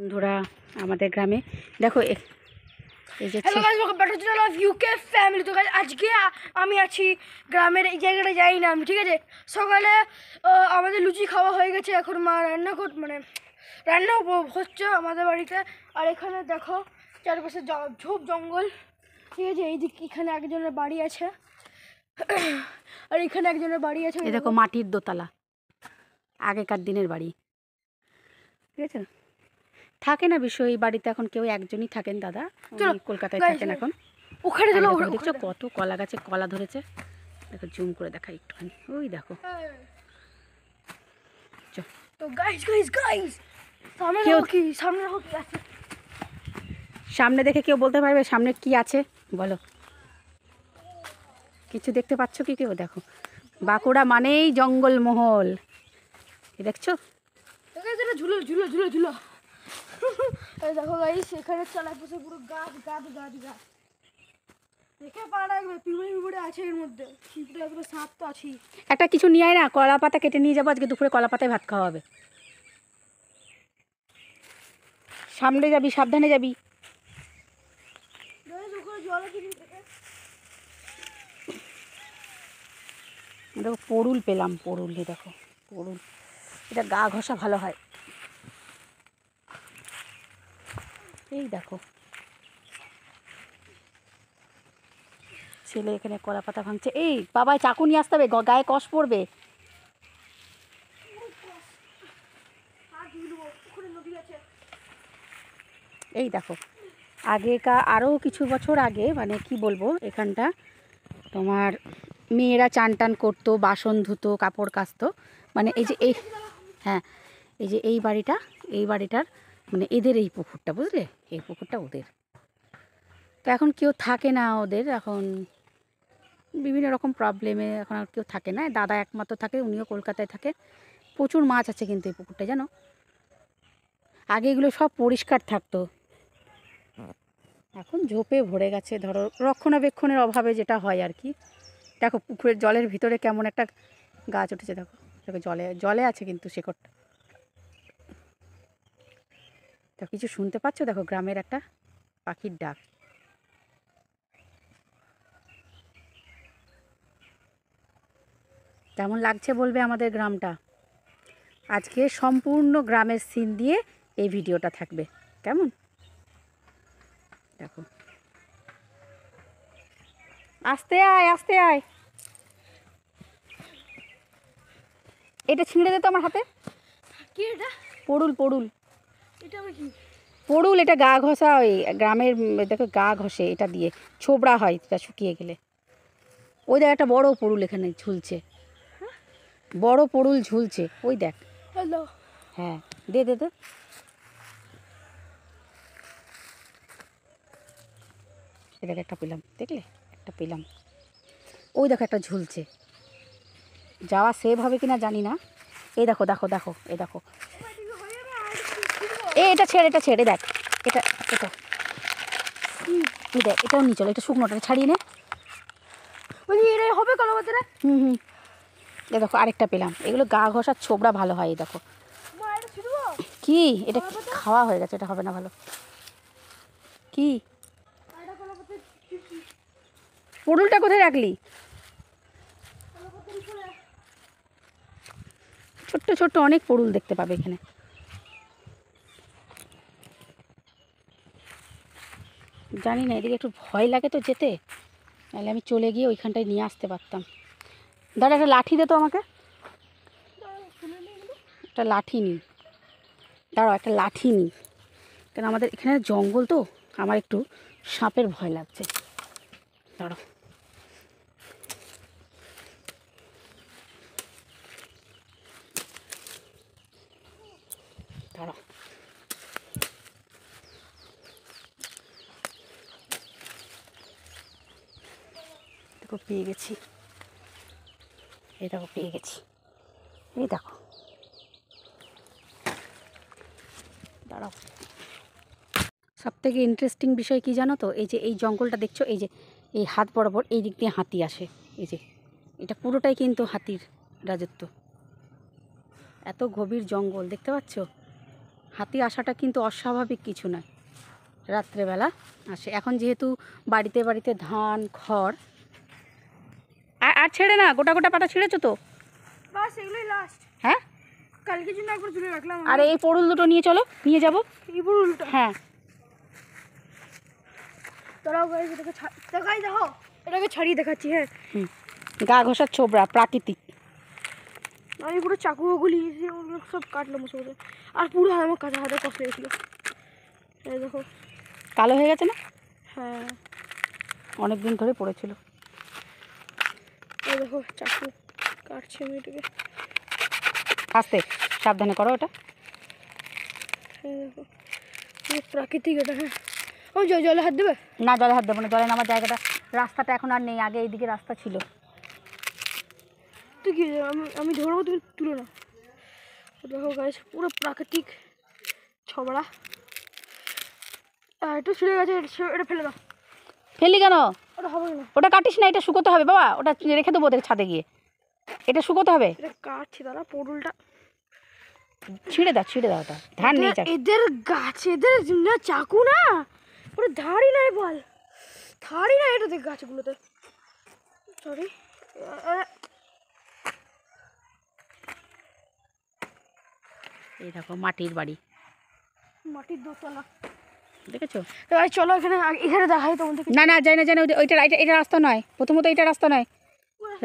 বন্ধুরা আমাদের গ্রামে দেখো এই যে hello guys, welcome back to channel of UK family. তো গাইস আজকে আমি আছি গ্রামের এই জায়গাটা যাই না আমি, ঠিক আছে। সকালে আমাদের লুচি খাওয়া হয়ে গেছে, এখন মা রান্না রান্না হচ্ছে আমাদের বাড়িতে। আর এখানে দেখো চারপাশে ঝোপ জঙ্গল, ঠিক আছে। এই দিক এখানে একজনের বাড়ি আছে আর এখানে একজনের বাড়ি আছে। এই দেখো মাটির দোতলা, আগেকার দিনের বাড়ি, ঠিক আছে। থাকে না বিষয় এই বাড়িতে এখন কেউ একজনই থাকেন, দাদা কলকাতায় থাকেন এখন। ওখানে দেখছো কত কলা গাছে কলা ধরেছে, দেখো জুম করে দেখা একটুখানি, ওই দেখো। তো গাইস সামনে আছে, সামনে দেখে কেউ বলতে পারবে সামনে কি আছে বলো? কিছু দেখতে পাচ্ছ কি কেউ? দেখো বাঁকুড়া মানেই জঙ্গলমহল, দেখছো। ঝুলো ঝুলো ঝুলো ঝুলো দেখো গাইস, এখানে চারপাশে পুরো গাছ গাছ গাছ গাছ। দেখে পা রাখবে, পিঁপড়ে আছে এর মধ্যে, পিঁপড়ে একদম সাপ তো আছেই। একটা কিছু নিয়ে আয় না, কলা পাতা কেটে নিয়ে যাবো, আজকে দুপুরে কলা পাতায় ভাত খাওয়া হবে। সামনে যাবি, সাবধানে যাবি। দেখো পরুল পেলাম, পরুল, দেখো পরুল, এটা গা ঘষা ভালো হয়। এই দেখো ছেলে এখানে কলা পাতা ভাঙছে। এই বাবাই চাকু নিয়ে আসতে হবে, গায়ে কষ পড়বে। এই দেখো আগেকার আরও কিছু বছর আগে, মানে কি বলবো, এখানটা তোমার মেয়েরা চান টান করতো, বাসন ধুতো, কাপড় কাচতো, মানে এই যে এই, হ্যাঁ এই যে এই বাড়িটার মানে এদের এই পুকুরটা, বুঝলে, এই পুকুরটা ওদের। তো এখন কেউ থাকে না ওদের, এখন বিভিন্ন রকম প্রবলেমে এখন আর কেউ থাকে না। দাদা একমাত্র থাকে, উনিও কলকাতায় থাকে। প্রচুর মাছ আছে কিন্তু এই পুকুরটা, জানো। আগে এগুলো সব পরিষ্কার থাকতো, এখন ঝোপে ভরে গেছে, ধরো রক্ষণাবেক্ষণের অভাবে যেটা হয় আর কি। দেখো পুকুরের জলের ভিতরে কেমন একটা গাছ উঠেছে, দেখো দেখো জলে জলে আছে কিন্তু শেকড়টা। তো কিছু শুনতে পাচ্ছ? দেখো গ্রামের একটা পাখির ডাক। কেমন লাগছে বলবে আমাদের গ্রামটা। আজকে সম্পূর্ণ গ্রামের সিন দিয়ে এই ভিডিওটা থাকবে, কেমন? দেখো আস্তে আয়, আস্তে আয়। এটা ছিঁড়ে দে তো আমার হাতে। কি এটা? পড়ুল, পড়ুল, এটা আবার কি? পড়ুল, এটা গা ঘষা, ওই গ্রামের দেখো গা ঘষে এটা দিয়ে, ছোবড়া হয় এটা শুকিয়ে গেলে। ওই দেখ একটা বড় পড়ুল এখানে ঝুলছে, বড় পড়ুল ঝুলছে, ওই দেখ। হ্যালো, হ্যাঁ দে দে দে। এটাকে একটা পেলাম, দেখলে একটা পেলাম। ওই দেখো একটা ঝুলছে, যাওয়া সেভ হবে কিনা জানি না। এই দেখো দেখো দেখো, এই দেখো, এটা ছেড়ে, এটা ছেড়ে, দেখ এটা, এটা তুই দেখ, এটাও নিয়ে চলো, এটা শুকনোটা ছাড়িয়ে নে। এটা হবে কলা পাতারে। হুম, এ দেখো আরেকটা পেলাম। এগুলো গা ঘষার ছোবড়া ভালো হয়। এই দেখো কি, এটা খাওয়া হয়ে গেছে, এটা হবে না ভালো। কি পটলটা কোথায় রাখলি? ছোট্ট ছোট্ট অনেক পটল দেখতে পাবে এখানে। জানি না, এদিকে একটু ভয় লাগে তো যেতে, নাহলে আমি চলে গিয়ে ওইখানটায় নিয়ে আসতে পারতাম। দাদা একটা লাঠি দে তো আমাকে, একটা লাঠি নিই, দাঁড়াও একটা লাঠি নিই, কেন আমাদের এখানে জঙ্গল তো, আমার একটু সাপের ভয় লাগছে। দাঁড়াও, দাঁড়াও, দেখো পেয়ে গেছি, এই দেখো পেয়ে গেছি, এই দেখো, দাঁড়াও। সবথেকে ইন্টারেস্টিং বিষয় কি জানো তো, এই যে এই জঙ্গলটা দেখছো, এই যে এই হাত বরাবর এই দিক দিয়ে হাতি আসে, এই যে এটা পুরোটাই কিন্তু হাতির রাজত্ব। এত গভীর জঙ্গল দেখতে পাচ্ছ, হাতি আসাটা কিন্তু অস্বাভাবিক কিছু নয়, রাত্রেবেলা আসে। এখন যেহেতু বাড়িতে বাড়িতে ধান খড়, আর ছেড়ে না, গোটা গোটা পাতা ছিঁড়েছো তো? বাস এগুলোই লাস্ট। হ্যাঁ, কালকে জন্য একবার তুলে রাখলাম। আর এই পরুল দুটো নিয়ে চলো, নিয়ে যাবো। এই পুরো উল্টো। হ্যাঁ, তোরাও গাইস এটাকে দেখাই, দেখো এটাকে ছাড়িয়ে দেখাচ্ছি। হ্যাঁ, গা ঘষার ছোবড়া, প্রাকৃতিক। আমি পুরো চাকু গুলি সব কাটলাম সব, আর পুরো আমার কাটা হাতে কষ্ট লেগেছিল। এই দেখো কালো হয়ে গেছে না? হ্যাঁ, অনেক দিন ধরে পড়েছিল। এই দেখো চাকু কাটছে আমি এটাকে। আস্তে সাবধানে করো ওটা। এই দেখো পুরো প্রাকৃতিক এটা। হ্যাঁ, ও জলে হাত দেবে না, জলে হাত দেবো না, জলে নামার জায়গাটা, রাস্তাটা এখন আর নেই, আগে এইদিকে রাস্তা ছিল। তুই কি, আমি ধরবো, তুমি তুলো না। দেখো গাইস পুরো প্রাকৃতিক ছবড়া। একটু ছিঁড়ে গেছে, এটা ফেলে দাও। ফেলি কেন? ওটা হবে না, ওটা কাটিস না, এটা শুকোতে হবে বাবা, ওটা রেখে দেবো ওদের ছাদে গিয়ে, এটা শুকোতে হবে। এটা কাটছি দাঁড়া, পটলটা ছিঁড়ে দাও ওটা, ধান নেই চাকু। এদের গাছে, এদের না চাকু না, ওরা ধারই নাই বল, ধারই নাই এটাতে গাছগুলোতে। সরি, এই দেখো মাটির বাড়ি, মাটির দোতলা। দেখেছো? এবার চলো এখানে, এখানে দেখাই তোমাদেরকে। না না, যাই না, ওইটা এটা রাস্তা নয়, প্রথমত এটা রাস্তা নয়,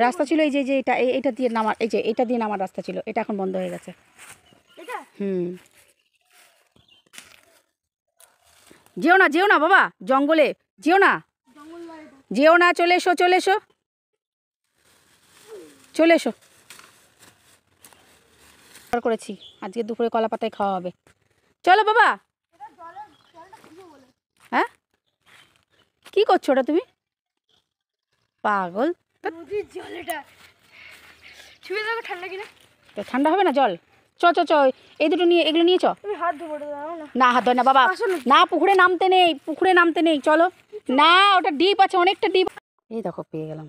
রাস্তা ছিল এই যে এটা, এটা দিয়ে নামার, এই যে এটা দিয়ে নামার রাস্তা ছিল, এটা এখন বন্ধ হয়ে গেছে। এটা যেও না বাবা, জঙ্গলে যেও না, জঙ্গল না এটা। যেও না, চলে এসো করেছি আজকে দুপুরে কলা পাতায় খাওয়া হবে, চলো বাবা। হ্যাঁ, কি করছো ওটা তুমি, পাগল? নদীর জল এটা, ছুঁয়ে দেখো ঠান্ডা কিনা। তো ঠান্ডা হবে না জল? চ এই দুটো নিয়ে, এগুলো নিয়ে চ। তুমি হাত ধোবো দাও না। না, হাত ধরে না বাবা, আসলে না, পুকুরে নামতে নেই, চলো না, ওটা ডিপ আছে, অনেকটা ডিপ। এই দেখো পেয়ে গেলাম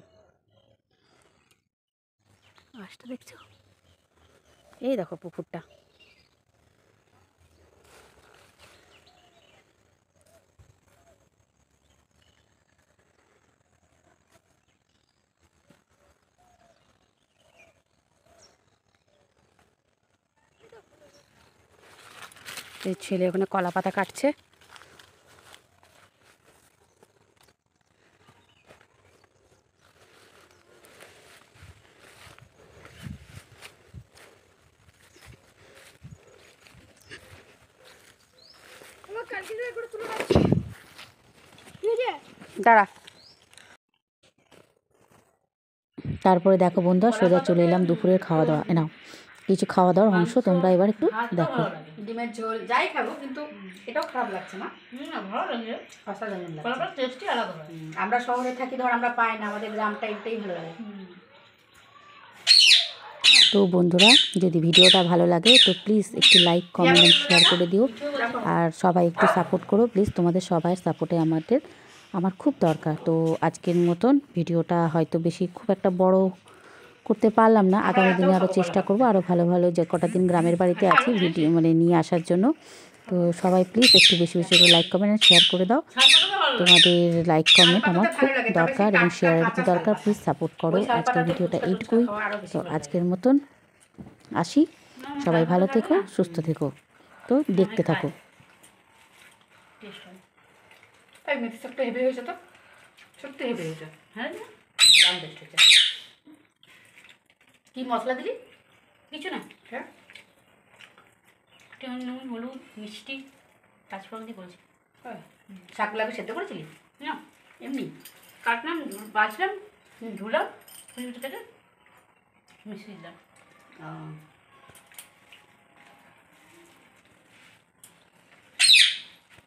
মাছটা, দেখছো? এই দেখো পুকুরটা। এই ছেলে ওখানে কলা পাতা কাটছে। আমার কালকে একবার তুলে রাখছি, ঠিক আছে? দাঁড়া। তারপরে দেখো বন্ধুরা, সোজা চলে এলাম দুপুরের খাওয়া দাওয়া। নাও কিছু খাওয়া দাওয়ার অংশ তোমরা এবার একটু দেখো। ডিমের ঝোল যাই খাবো, কিন্তু এটাও খারাপ লাগছে না, ভালো লাগে, অসাধারণ লাগছে, টেস্টই আলাদা হয়। আমরা শহরে থাকি, ধর আমরা পাই না, আমাদের গ্রামটা এটাই ভালো লাগে। তো বন্ধুরা, যদি ভিডিওটা ভালো লাগে তো প্লিজ একটু লাইক, কমেন্ট এবং শেয়ার করে দিও, আর সবাই একটু সাপোর্ট করো প্লিজ, তোমাদের সবাই সাপোর্টে আমার খুব দরকার। তো আজকের মতন ভিডিওটা হয়তো বেশি খুব একটা বড় করতে পারলাম না, আগামী দিনে আরও চেষ্টা করব, আরও ভালো ভালো যে কটা দিন গ্রামের বাড়িতে আছি ভিডিও নিয়ে আসার জন্য। তো সবাই প্লিজ একটু বেশি বেশি করে লাইক, কমেন্ট আর শেয়ার করে দাও, তোমাদের লাইক কমেন্ট আমার খুব দরকার এবং শেয়ারের তো দরকার, প্লিজ সাপোর্ট করো। আজকের ভিডিওটা এইটুকুই, তো আজকের মতন আসি, সবাই ভালো থেকো, সুস্থ থেকো, তো দেখতে থাকো। কি মশলা দিলি? কিছু না, হ্যাঁ নুন, হলুদ, মিষ্টি, পাঁচফোড়ন দিয়ে করেছি। শাকগুলোকে সেদ্ধ করেছিলি? না, এমনি কাটলাম, বাছলাম, ধুলাম, থেকে মিশিয়ে দিলাম।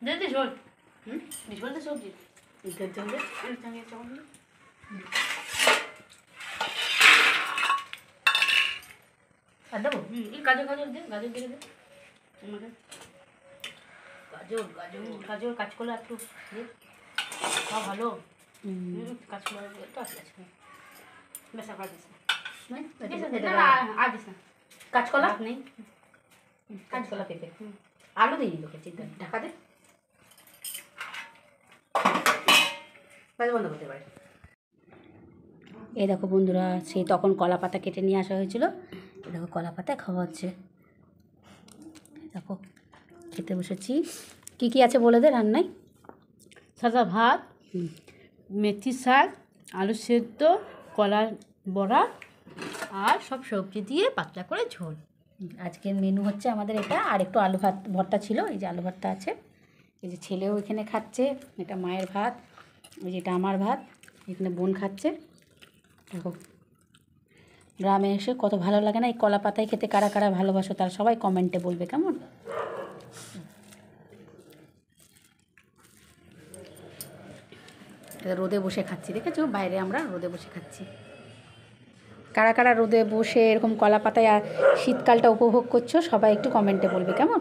দিদি ঝোল, ঝোল তো সবজি, ঝোল আর দেবো। গাজর দিয়ে, গাজর দিয়ে দে আমাকে, গাজর কাঁচকলা একটু দিয়ে খাওয়া ভালো। কাঁচকলা তো আছে, বেশ আবার দিস না, আর দিস না, কাঁচকলা নেই, কাঁচকলা পেঁপে আলু দিইনি তোকে, চিন্তা নেই, ঢাকা দে, বন্ধ করতে পারে। এই দেখো বন্ধুরা, সেই তখন কলা পাতা কেটে নিয়ে আসা হয়েছিল, এই দেখো কলা পাতা খাওয়া হচ্ছে। দেখো খেতে বসেছি। কি কি আছে বলে দে রান্নায়? সাদা ভাত, মেথি শাক, আলু সেদ্ধ, কলার বড়া আর সব সবজি দিয়ে পাতলা করে ঝোল। আজকের মেনু হচ্ছে আমাদের এটা, আর একটু আলু ভাত ভর্তা ছিল, এই যে আলু ভর্তা আছে, এই যে ছেলেও এখানে খাচ্ছে, এটা মায়ের ভাত, ওই যে এটা আমার ভাত, এখানে বোন খাচ্ছে। দেখো গ্রামে এসে কত ভালো লাগে না এই কলা পাতায় খেতে, কারা কারা ভালোবাসো তারা সবাই কমেন্টে বলবে কেমন। রোদে বসে খাচ্ছি, দেখেছো বাইরে আমরা রোদে বসে খাচ্ছি। কারা কারা রোদে বসে এরকম কলা পাতায় আর শীতকালটা উপভোগ করছো সবাই একটু কমেন্টে বলবে কেমন।